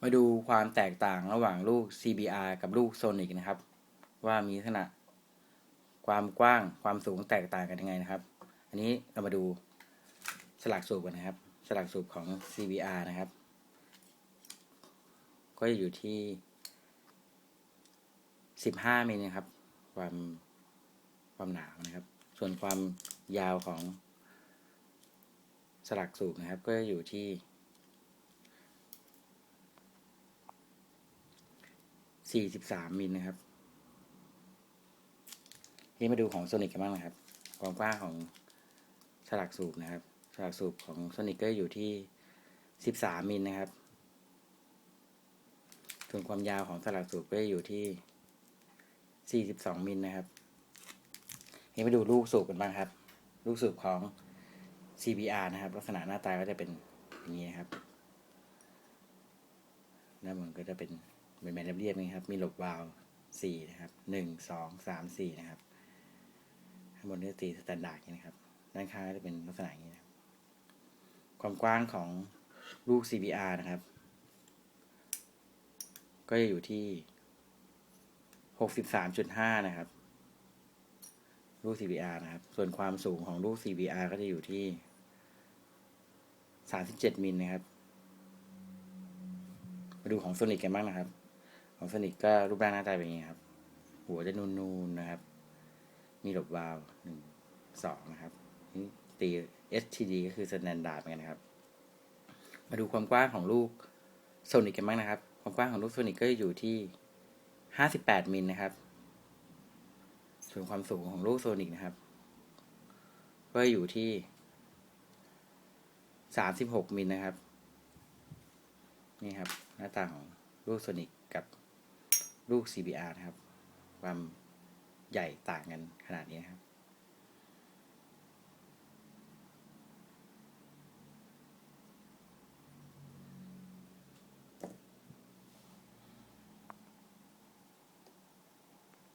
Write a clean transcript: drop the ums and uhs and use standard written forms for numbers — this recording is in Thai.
มาดูความแตกต่างระหว่างลูก CBR กับลูก Sonic นะครับว่ามีลักษณะความกว้างความสูงแตกต่างกันยังไงนะครับอันนี้เรามาดูสลักสูบกันนะครับสลักสูบของ CBR นะครับก็จะอยู่ที่15มิลนะครับความหนานะครับส่วนความยาวของสลักสูบนะครับก็จะอยู่ที่43มิลนะครับนี่มาดูของ Sonic กันบ้างนะครับความกว้างของสลักสูบนะครับสลักสูบของ Sonic ก็อยู่ที่13มิลนะครับส่วนความยาวของสลักสูบก็อยู่ที่42มิลนะครับนี่มาดูลูกสูบกันบ้างครับลูกสูบของ CBR นะครับลักษณะหน้าตาก็จะเป็นอย่างนี้นะครับด้านบนก็จะเป็นแบนๆเรียบๆนี่ครับมีหลบวาล์ว4นะครับ1 2 3 4นะครับข้างบนก็ตีสแตนดาร์ดนะครับด้านข้างก็จะเป็นลักษณะอย่างนี้นะครับความกว้างของลูก CBR นะครับก็จะอยู่ที่63.5นะครับลูก CBR นะครับส่วนความสูงของลูก CBR ก็จะอยู่ที่37มิลนะครับมาดูของ Sonic กันบ้างนะครับของ Sonic ก็รูปร่างหน้าตาเป็นอย่างนี้ครับหัวจะนูนๆนะครับมีหลบวาล์ว1 2นะครับนี่ตี STD ก็คือ Standard เหมือนกันนะครับมาดูความกว้างของลูก Sonic กันบ้างนะครับความกว้างของลูก Sonic ก็อยู่ที่58มิลนะครับส่วนความสูงของลูก Sonic นะครับก็อยู่ที่36มิลนะครับนี่ครับหน้าตาของลูก Sonic กับลูก CBR นะครับความใหญ่ต่างกันขนาดนี้นะครับ